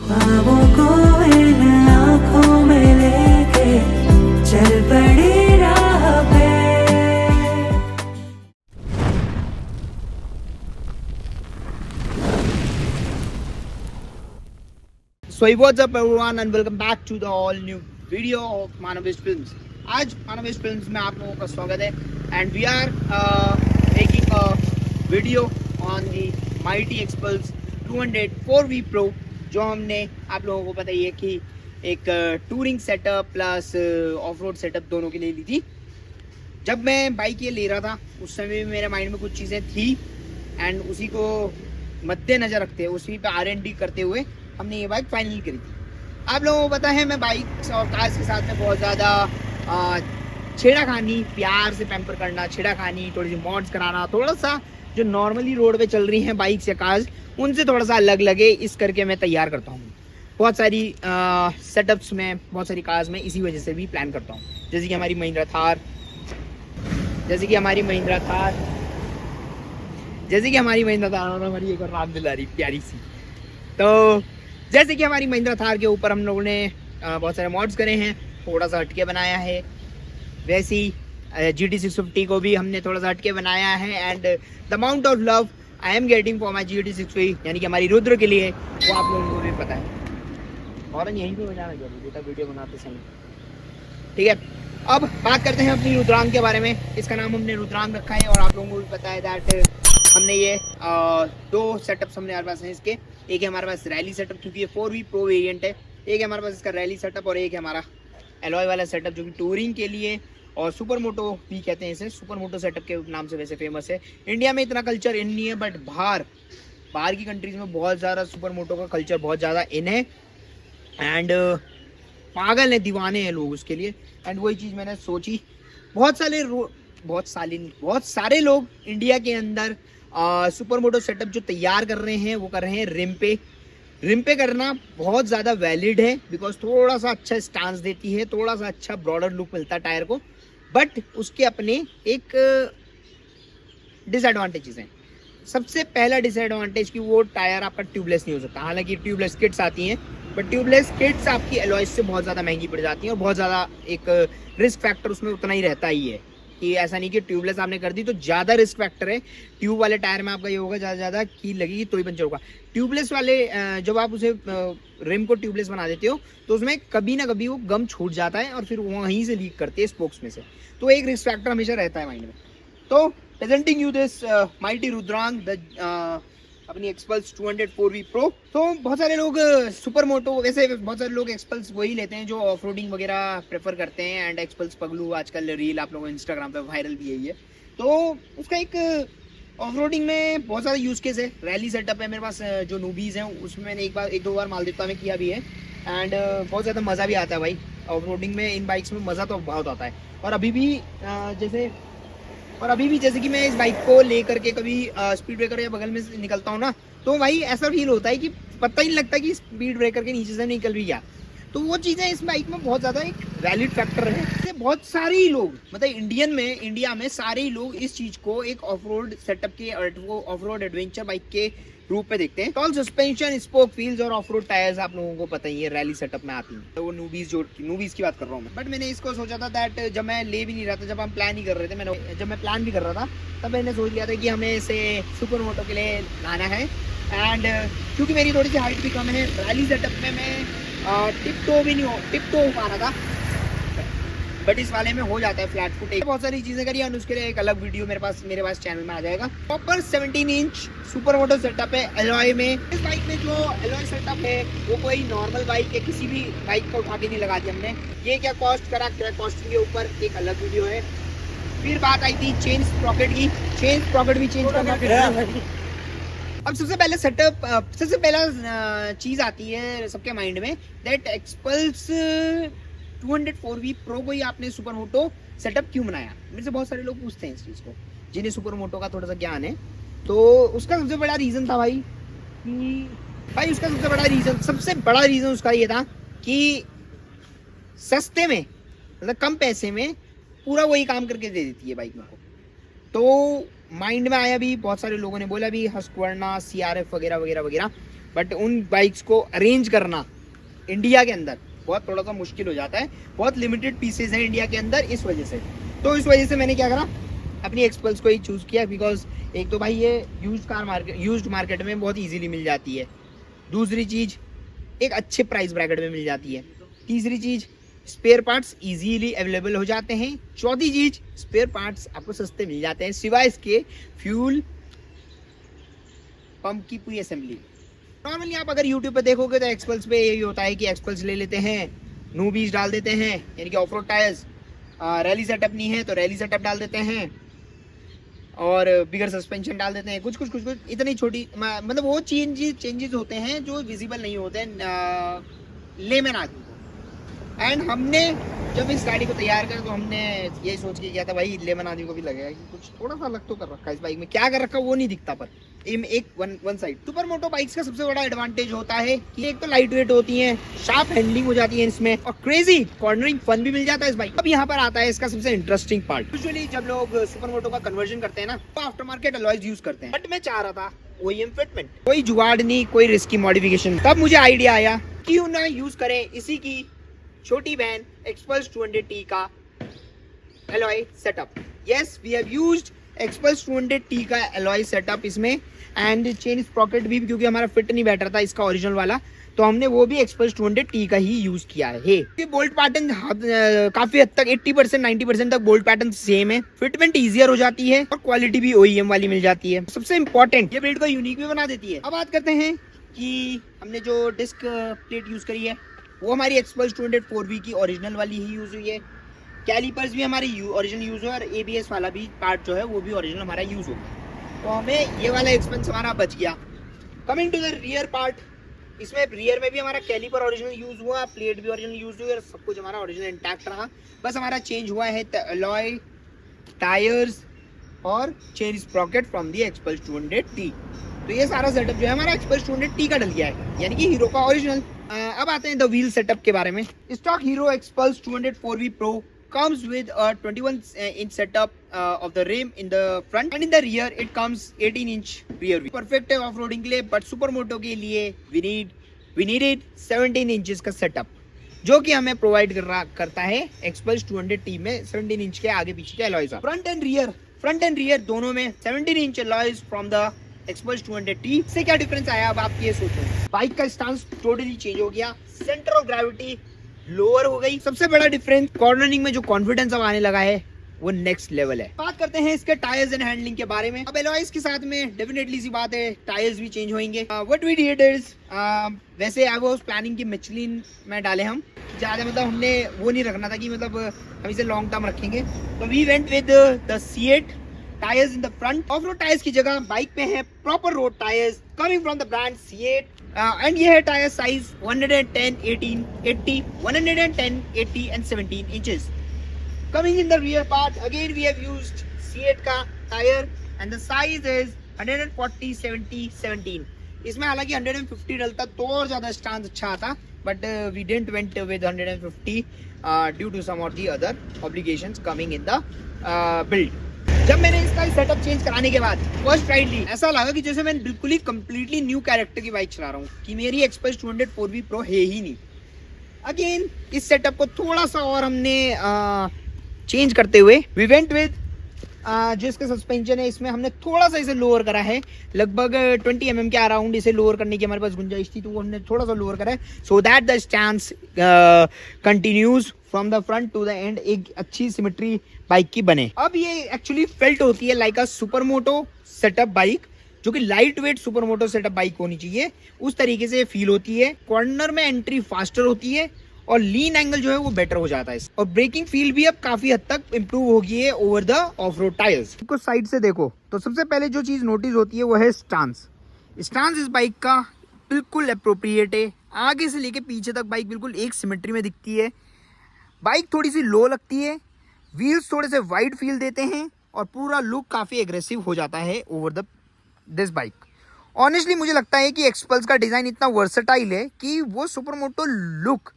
ख्वाबों को इन आँखों में लेके चल पड़े राह पे। So what's up everyone and welcome back to the all new video of Manavish Films. आज मानवेश फिल्म्स में आप लोगों का स्वागत है and we are making a video on the mighty Xpulse 200 4V Pro, जो हमने आप लोगों को पता ही है कि एक touring setup plus of road setup दोनों के लिए ली थी। जब मैं बाइक ये ले रहा था उस समय भी मेरे माइंड में कुछ चीज़ें थी एंड उसी को मद्देनजर रखते हुए उसी पे R&D करते हुए हमने ये बाइक फाइनल करी थी। आप लोगों को पता है मैं बाइक और कार्स के साथ में बहुत ज़्यादा छेड़ाखानी, प्यार से पैम्पर करना, छेड़ाखानी, थोड़ी सी मॉड्स कराना, थोड़ा सा जो नॉर्मली रोड पे चल रही हैं बाइक्स या कार्स उनसे थोड़ा सा अलग लगे इस करके मैं तैयार करता हूँ। बहुत सारी सेटअप्स में, बहुत सारी कार्स में इसी वजह से भी प्लान करता हूँ। जैसे कि हमारी महिंद्रा थार, और हमारी एक और राम दिलारी प्यारी सी। तो जैसे कि हमारी महिंद्रा थार के ऊपर हम लोगों ने बहुत सारे मॉड्स करे हैं, थोड़ा सा हटके बनाया है। वैसे ही GT650 को भी हमने थोड़ा सा हटके बनाया है and the amount of love I am getting for my GT650 यानी कि हमारी रुद्र के लिए वो आप लोगों को भी पता है। और यहीं पे बजाना जरूरी था वीडियो बनाते समय, ठीक है। अब बात करते हैं अपनी रुद्रांग के बारे में। इसका नाम हमने रुद्रांग रखा है और आप लोगों को भी पता है दैट हमने ये दो सेटअप्स हमने हमारे पास हैं इसके। एक है हमारे पास रैली सेटअप क्योंकि ये 4V Pro वेरिएंट है, एक है हमारे पास इसका रैली सेटअप और एक है हमारा एलॉय वाला सेटअप जो कि टूरिंग के लिए और सुपर मोटो भी कहते हैं इसे, सुपर मोटो सेटअप के नाम से वैसे फेमस है। इंडिया में इतना कल्चर इन नहीं है बट बाहर की कंट्रीज में बहुत ज़्यादा सुपर मोटो का कल्चर बहुत ज़्यादा इन है एंड पागल है, दीवाने हैं लोग उसके लिए। एंड वही चीज़ मैंने सोची। बहुत सारे लोग इंडिया के अंदर सुपर मोटो सेटअप जो तैयार कर रहे हैं वो कर रहे हैं रिम पे करना बहुत ज़्यादा वैलिड है बिकॉज थोड़ा सा अच्छा स्टांस देती है, थोड़ा सा अच्छा ब्रॉडर लुक मिलता है टायर को, बट उसके अपने एक डिसएडवांटेजेस हैं। सबसे पहला डिसएडवांटेज कि वो टायर आपका ट्यूबलेस नहीं हो सकता। हालांकि ट्यूबलेस किट्स आती हैं बट ट्यूबलेस किट्स आपकी एलॉयज से बहुत ज़्यादा महंगी पड़ जाती हैं और बहुत ज़्यादा एक रिस्क फैक्टर उसमें उतना ही रहता ही है कि ऐसा नहीं कि ट्यूबलेस आपने कर दी तो ज़्यादा रिस्क फैक्टर है। ट्यूब वाले टायर में आपका ये होगा ज़्यादा कील लगेगी तो ही पंचर होगा। ट्यूबलेस वाले जब आप उसे रिम को ट्यूबलेस बना देते हो तो उसमें कभी ना कभी वो गम छूट जाता है और फिर वहीं से लीक करती है स्पोक्स में से, तो एक रिस्क फैक्टर हमेशा रहता है माइंड में। तो प्रेजेंटिंग यू दिस माइटी रुद्रांग अपनी एक्सपल्स 200 4V Pro। तो बहुत सारे लोग सुपर मोटो, वैसे बहुत सारे लोग एक्सपल्स वही लेते हैं जो ऑफ रोडिंग वगैरह प्रेफर करते हैं एंड एक्सपल्स पगलू आजकल रील आप लोगों को इंस्टाग्राम पे वायरल भी है ये। तो उसका एक ऑफ रोडिंग में बहुत सारे यूज केस है। रैली सेटअप है मेरे पास जो नूबीज हैं उसमें मैंने एक दो बार मालदेवता में किया भी है एंड बहुत ज़्यादा मज़ा भी आता है भाई ऑफ रोडिंग में। इन बाइक्स में मज़ा तो बहुत आता है और अभी भी जैसे कि मैं इस बाइक को लेकर के कभी स्पीड ब्रेकर या बगल में से निकलता हूँ ना तो भाई ऐसा फील होता है कि पता ही नहीं लगता कि स्पीड ब्रेकर के नीचे से निकल भी गया। तो वो चीज़ें इस बाइक में बहुत ज़्यादा एक वैलिड फैक्टर है। बहुत सारे ही लोग मतलब इंडिया में सारे ही लोग इस चीज़ को एक ऑफ रोड सेटअप के ऑफ रोड एडवेंचर बाइक के रूप में देखते हैं। टॉल सस्पेंशन, स्पोक व्हील्स और ऑफ रोड टायर्स आप लोगों को पता ही है रैली सेटअप में आती हैं। तो वो नूबीज की बात कर रहा हूँ मैं। बट मैंने इसको सोचा था दैट जब मैं ले भी नहीं रहा था, जब हम प्लान ही कर रहे थे, जब मैं प्लान भी कर रहा था तब मैंने सोच लिया था कि हमें इसे सुपर मोटो के लिए लाना है एंड क्योंकि मेरी थोड़ी सी हाइट भी कम है रैली सेटअप में मैं टिप टो हो पा रहा था बट इस वाले में हो जाता है फ्लैट फुट। बहुत सारी चीज़ें करी और उसके लिए एक अलग वीडियो मेरे पास चैनल में आ जाएगा। Proper 17 inch super moto setup है एलॉय में। इस बाइक में जो एलॉय सेटअप है वो कोई नॉर्मल बाइक है, किसी भी बाइक को उठा के नहीं लगा दी हमने। ये क्या कॉस्ट करा, क्या कॉस्टिंग के ऊपर एक अलग वीडियो है। फिर बात आई थी चेन स्प्रॉकेट की। चेन स्प्रॉकेट भी चेंज करना। अब सबसे पहला चीज़ आती है सबके माइंड में दैट एक्सपल्स 200 4V Pro को ही आपने सुपर मोटो सेटअप क्यों बनाया। मेरे से बहुत सारे लोग पूछते हैं इस चीज़ को जिन्हें सुपर मोटो का थोड़ा सा ज्ञान है। तो उसका सबसे बड़ा रीज़न था सबसे बड़ा रीज़न उसका ये था कि सस्ते में मतलब कम पैसे में पूरा वही काम करके दे देती है बाइक मेरे को। तो माइंड में आया भी, बहुत सारे लोगों ने बोला भी हस्क्वर्ना, CRF वगैरह वगैरह वगैरह। बट उन बाइक्स को अरेंज करना इंडिया के अंदर बहुत थोड़ा सा मुश्किल हो जाता है, बहुत लिमिटेड पीसेज हैं इंडिया के अंदर इस वजह से। तो इस वजह से मैंने क्या करा, अपनी एक्सपल्स को ही चूज़ किया, बिकॉज एक तो भाई ये यूज्ड मार्केट में बहुत इजीली मिल जाती है, दूसरी चीज़ एक अच्छे प्राइस ब्रैकेट में मिल जाती है, तीसरी चीज़ स्पेयर पार्ट्स इजीली अवेलेबल हो जाते हैं, चौथी चीज़ स्पेयर पार्ट्स आपको सस्ते मिल जाते हैं, सिवाय इसके फ्यूल पंप की पूरी असेंबली। नॉर्मली आप अगर यूट्यूब पे देखोगे तो एक्सपल्स पे यही होता है कि एक्सपल्स ले लेते हैं, नूबीज डाल देते हैं, यानी कि of road tyres, rally setup नहीं है तो रैली सेटअप डाल देते हैं और बिगर सस्पेंशन डाल देते हैं, कुछ इतनी छोटी मतलब वो चेंजेस होते हैं जो विजिबल नहीं होते हैं लेमैन आदमी को। एंड हमने जब इस गाड़ी को तैयार करा तो हमने यही सोच के किया था भाई लेमन आदमी को भी लगेगा कि कुछ थोड़ा सा अलग तो कर रखा है इस बाइक में, क्या कर रखा वो नहीं दिखता, पर एक one side. Super moto bikes का सबसे बड़ा एडवांटेज होता है कि एक तो लाइट वेट होती है, शार्प हैंडलिंग हो जाती है इसमें, और क्रेजी कॉर्नरिंग फन भी मिल जाता है इस बाइक। अब यहाँ पर आता है इसका सबसे इंटरेस्टिंग पार्ट। यूजुअली जब लोग सुपर मोटो का कन्वर्जन करते हैं ना तो आफ्टर मार्केट अलॉयज यूज करते हैं, बट मैं चाह रहा था OEM फिटमेंट, कोई जुगाड़ नहीं, कोई रिस्की मॉडिफिकेशन। तब मुझे आइडिया आया क्यों ना यूज करें इसी की छोटी बहन एक्सपल्स 200T का alloy setup. Yes, we have used Xpulse 200T का एलॉय सेटअप इसमें, एंड चेन स्प्रॉकेट भी, क्योंकि हमारा फिट नहीं बैठ रहा था इसका ओरिजिनल वाला, तो हमने वो भी एक्सपल्स 200T का ही यूज किया है। ये बोल्ट पैटर्न काफी हद तक 80% 90% तक बोल्ट पैटर्न सेम है, फिटमेंट इजियर हो जाती है और क्वालिटी भी OEM वाली मिल जाती है। सबसे इंपॉर्टेंट, ये बिल्ड को यूनिक भी बना देती है। अब बात करते हैं कि हमने जो डिस्क प्लेट यूज करी है वो हमारी एक्सपल्स 204V की ओरिजिनल वाली ही यूज हुई है। कैलिपर्स भी हमारी ओरिजिनल यूज हुआ और ABS वाला भी पार्ट जो है वो भी ओरिजिनल हमारा यूज होगा, तो हमें ये वाला एक्सपेंस हमारा बच गया। Coming to the rear part, इसमें रियर में भी हमारा कैलिपर ओरिजिनल यूज हुआ, प्लेट भी ओरिजिनल यूज हुई और सब कुछ हमारा ओरिजिनल इंटैक्ट रहा। बस हमारा चेंज हुआ है एलॉय, टायर्स और chain Sprocket from the XPulse 200T। तो ये सारा सेटअप जो है हमारा एक्सपल्स 200T का डल गया है, यानी कि हीरो का ओरिजिनल। अब आते हैं द व्हील सेटअप के बारे में। Stock hero XPulse 204V Pro comes with a 21-inch setup of the rim in the front, and in the rear it comes 18-inch rear wheel. Perfect है off-roading के लिए, but supermoto के लिए we needed 17 inches का setup, जो कि हमें provide करता है एक्सपल्स 200T में 17 इंच के आगे पीछे के एलॉयज। फ्रंट एंड रियर दोनों में 17 inch alloys from the XPulse 200T। से क्या डिफरेंस आया, अब आप ये सोचो। बाइक का स्टांस टोटली चेंज हो गया, सेंटर ऑफ ग्रेविटी लोअर हो गई। सबसे बड़ा डिफरेंस, कॉर्नरिंग में जो कॉन्फिडेंस अब आने लगा है वो नेक्स्ट लेवल है। बात करते हैं इसके टायर्स एंड हैंडलिंग के बारे में। अब एलॉयज के साथ में डेफिनेटली सी बात है टायर्स भी चेंज होंगे। व्हाट वी डिड इज, वैसे आई वाज प्लानिंग कि मिचलिन में डाले हम, ज्यादा मतलब हमने वो नहीं रखना था कि मतलब हम इसे लॉन्ग टर्म रखेंगे, तो we went with the C8 tyres in the front. Off road tyres की जगह बाइक पे है proper road tyres coming from the brand C8, and ये है tyre size 110, 18, 80, 110, 80 and 17 inches. Coming in the rear part, again we have used C8 का tire and the size is 140, 70, 17. इसमें हालांकि 150 डलता तो और ज्यादा स्टांस अच्छा आता, but we didn't went with 150 due to some of the other obligations coming in the build. जब मैंने इसका सेटअप चेंज कराने के बाद फर्स्ट राइड ली, ऐसा लगा कि जैसे मैं बिल्कुल ही कंप्लीटली न्यू कैरेक्टर की बाइक चला रहा हूँ, कि मेरी एक्सपल्स 204V Pro है ही नहीं। अगेन इस सेटअप को थोड़ा सा और हमने चेंज करते हुए वी वेंट विद जो इसका सस्पेंशन है इसमें हमने थोड़ा सा इसे लोअर करा है, लगभग 20 mm के अराउंड इसे लोअर करने की हमारे पास गुंजाइश थी, तो वो हमने थोड़ा सा लोअर करा है, so that the stance continues from the front to the end, एक अच्छी सिमेट्री बाइक की बने। अब ये एक्चुअली फेल्ट होती है लाइक अ सुपरमोटो सेटअप बाइक, जो कि light weight supermoto setup bike होनी चाहिए, उस तरीके से फील होती है। कॉर्नर में एंट्री फास्टर होती है और लीन एंगल जो है वो बेटर हो जाता है, और ब्रेकिंग फील भी अब काफी हद तक इंप्रूव हो गई है over the of road tyres. कुछ साइड से देखो तो सबसे पहले जो चीज नोटिस होती है वो है स्टांस। स्टांस इस बाइक का बिल्कुल अप्रोप्रिएट है, आगे से लेके पीछे तक बाइक बिल्कुल एक सिमेट्री में दिखती है। बाइक थोड़ी सी लो लगती है, व्हील्स थोड़े से वाइड फील देते हैं और पूरा लुक काफी एग्रेसिव हो जाता है over the this bike. Honestly मुझे लगता है कि एक्सपल्स का डिजाइन इतना वर्सेटाइल है कि वो सुपरमोटो लुक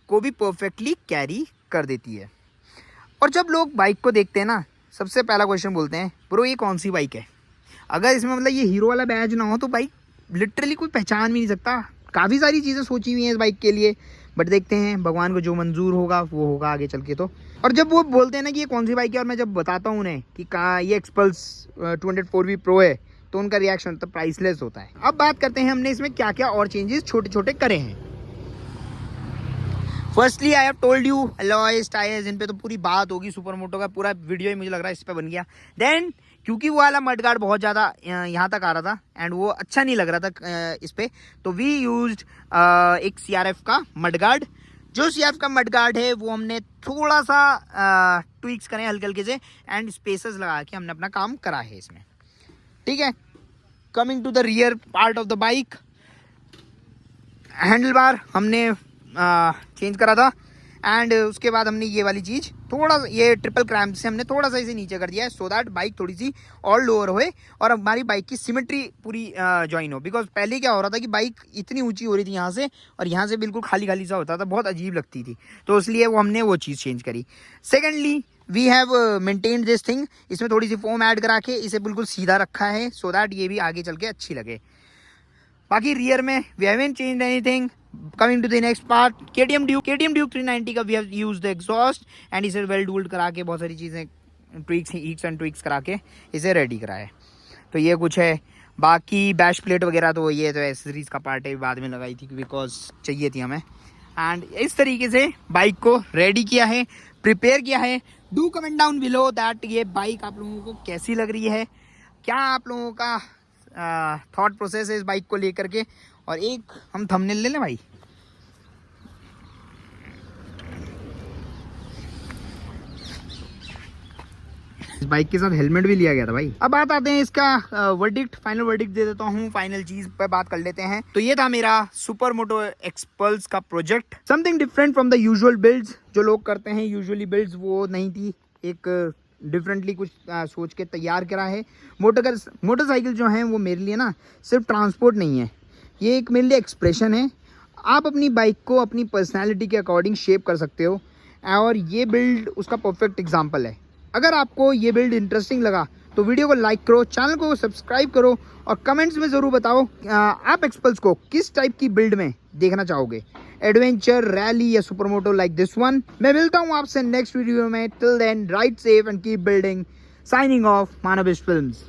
को भी परफेक्टली कैरी कर देती है। और जब लोग बाइक को देखते हैं ना, सबसे पहला क्वेश्चन बोलते हैं ब्रो ये कौन सी बाइक है। अगर इसमें मतलब ये हीरो वाला बैज ना हो तो बाइक लिटरली कोई पहचान भी नहीं सकता। काफ़ी सारी चीज़ें सोची हुई हैं इस बाइक के लिए, बट देखते हैं भगवान को जो मंजूर होगा वो होगा आगे चल के। तो और जब वो बोलते हैं ना कि ये कौन सी बाइक है, और मैं जब बताता हूँ उन्हें कि कहाँ ये एक्सपल्स 204V प्रो है, तो उनका रिएक्शन तो प्राइसलेस होता है। अब बात करते हैं हमने इसमें क्या क्या और चेंजेस छोटे छोटे करे हैं। Firstly I have told you alloys tyres, इन पे तो पूरी बात होगी, सुपर मोटो का पूरा वीडियो ही मुझे लग रहा है इस पे बन गया। देन क्योंकि वो वाला मडगार्ड बहुत ज़्यादा यहाँ तक आ रहा था एंड वो अच्छा नहीं लग रहा था इस पे, तो वी यूज्ड एक CRF का मडगार्ड। जो CRF का मडगार्ड है वो हमने थोड़ा सा ट्विक्स करे हल्के हल्के से एंड स्पेसेस लगा के हमने अपना काम करा है इसमें, ठीक है। Coming to the rear part of the bike, handle bar हमने चेंज करा था एंड उसके बाद हमने ये वाली चीज़ थोड़ा ये ट्रिपल क्रैम्प से हमने थोड़ा सा इसे नीचे कर दिया है, सो दैट बाइक थोड़ी सी और लोअर होए और हमारी बाइक की सिमेट्री पूरी ज्वाइन हो। बिकॉज पहले क्या हो रहा था कि बाइक इतनी ऊंची हो रही थी यहाँ से, और यहाँ से बिल्कुल खाली खाली सा होता था, बहुत अजीब लगती थी, तो इसलिए वो हमने वो चीज़ चेंज करी। Secondly we have maintained this thing, इसमें थोड़ी सी फोम ऐड करा के इसे बिल्कुल सीधा रखा है, सो दैट ये भी आगे चल के अच्छी लगे। बाकी रियर में we haven't changed anything. Coming to the next part, KTM Duke 390 का we have used the exhaust and इसे वेल्ड वुल्ड करा के बहुत सारी चीज़ें ट्विक्स एंड ट्विक्स करा के इसे रेडी करा है। तो ये कुछ है। बाकी बैश प्लेट वगैरह तो ये तो एसेसरीज का पार्ट है, बाद में लगाई थी बिकॉज चाहिए थी हमें। एंड इस तरीके से बाइक को रेडी किया है, प्रिपेयर किया है। Do comment down below that ये बाइक आप लोगों को कैसी लग रही है, क्या आप लोगों का थॉट प्रोसेस है इस बाइक को लेकर के। और एक हम थंबनेल ले लें भाई, इस बाइक के साथ हेलमेट भी लिया गया था भाई। अब बात आते हैं इसका वर्डिक्ट, फाइनल वर्डिक्ट दे देता हूँ, फाइनल चीज पर बात कर लेते हैं। तो ये था मेरा सुपर मोटो एक्सपल्स का project, something different from the usual builds जो लोग करते हैं। यूजुअली बिल्ड्स वो नहीं थी, एक डिफरेंटली कुछ सोच के तैयार करा है। मोटरसाइकिल जो है वो मेरे लिए ना सिर्फ ट्रांसपोर्ट नहीं है, ये एक मेरे लिए एक्सप्रेशन है। आप अपनी बाइक को अपनी पर्सनैलिटी के अकॉर्डिंग शेप कर सकते हो, और ये बिल्ड उसका परफेक्ट एग्जाम्पल है। अगर आपको ये बिल्ड इंटरेस्टिंग लगा तो वीडियो को लाइक करो, चैनल को सब्सक्राइब करो, और कमेंट्स में ज़रूर बताओ आप एक्सपल्स को किस टाइप की बिल्ड में देखना चाहोगे, एडवेंचर, रैली या सुपरमोटो लाइक दिस वन। मैं मिलता हूँ आपसे नेक्स्ट वीडियो में। Till then ride safe and keep building. Signing off, Manvish films.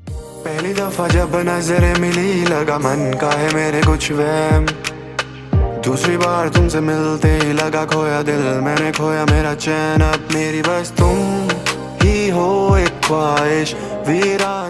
पहली दफा जब नजरें मिली लगा मन का है मेरे कुछ वहम, दूसरी बार तुमसे मिलते ही लगा खोया दिल मैंने, खोया मेरा चैन। अब मेरी बस तुम ही हो एक ख्वाहिश वीरा।